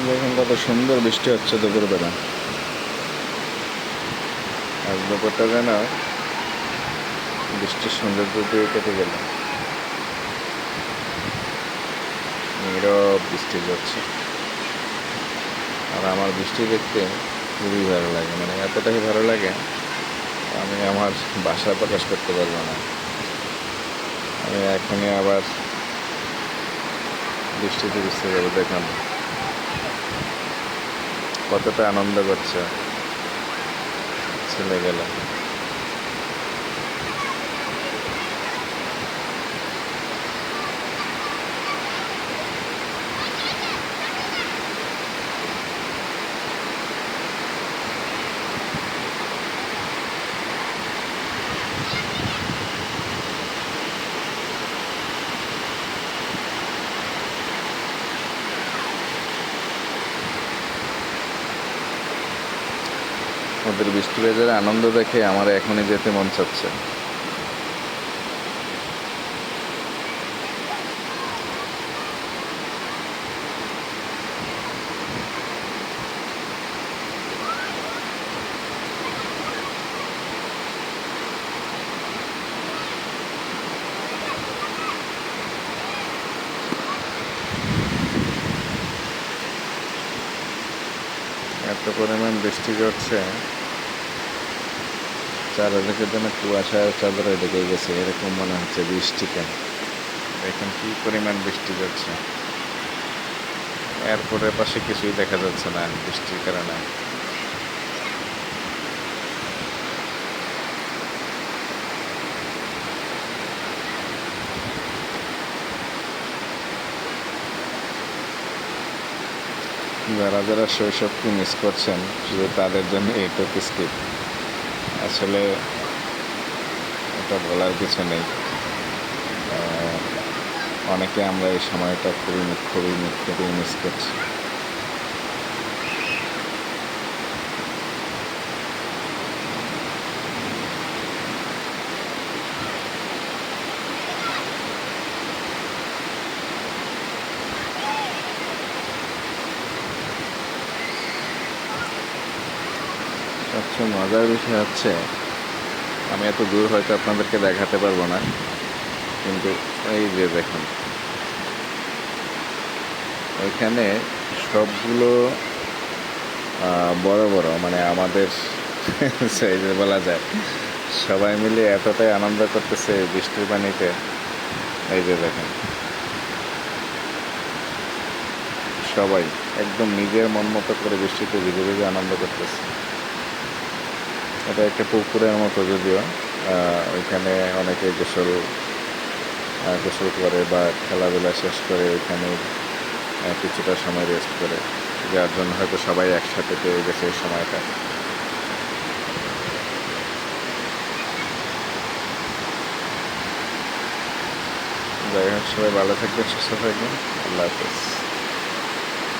দেখুন কত সুন্দর বৃষ্টি হচ্ছে দুপুরবেলা। আজ দুপুরটা যেন বৃষ্টির সৌন্দর্য দিয়ে কেটে গেল। নীরব বৃষ্টি হচ্ছে, আর আমার বৃষ্টি দেখতে খুবই ভালো লাগে, মানে এতটাই ভালো লাগে আমি আমার বাসায় প্রকাশ করতে পারবো না। আমি এখনই আবার বৃষ্টিতে ভিজতে যাবো। দেখুন কতটা আনন্দ করছে ছেলে গেলে। ওদের বৃষ্টি ভেজার আনন্দ দেখে আমার এখনই যেতে মন চাচ্ছে। এত পরিমাণ বৃষ্টি ঝরছে, চারিদিকের জন্য কুয়াশার চাদরে ঢেকে গেছে, এরকম মনে হচ্ছে বৃষ্টিতে। দেখুন কি পরিমাণ বৃষ্টি ঝরছে, এয়ারপোর্টের পাশে কিছুই দেখা যাচ্ছে না বৃষ্টির কারণে। যারা যারা শৈশবকে মিস করছেন, শুধু তাদের জন্য এইটুকু স্কিপ। আসলে এটা বলার কিছু নেই। অনেকে আমরা এই সময়টা খুবই মিস করছি। সবচেয়ে মজার বিষয় হচ্ছে, আমি এত দূর হয়তো আপনাদেরকে দেখাতে পারবো না, কিন্তু এই যে দেখুন ওইখানে সবগুলো বড় বড়, মানে আমাদের সাইজে বলা যায়, সবাই মিলে এতটাই আনন্দ করতেছে বৃষ্টির পানিতে। এই যে দেখেন সবাই একদম নিজের মন মতো করে বৃষ্টিতে ভিজে ভিজে আনন্দ করতেছে। এটা একটা পুকুরের মতো, যদিও ওইখানে অনেকে গোসল করে বা খেলাধুলা শেষ করে ওইখানে কিছুটা সময় রেস্ট করে, যার জন্য হয়তো সবাই একসাথে পেয়ে গেছে এই সময়টা। যাই হোক, সবাই ভালো থাকবেন, সুস্থ থাকবেন। আল্লাহ হাফেজ।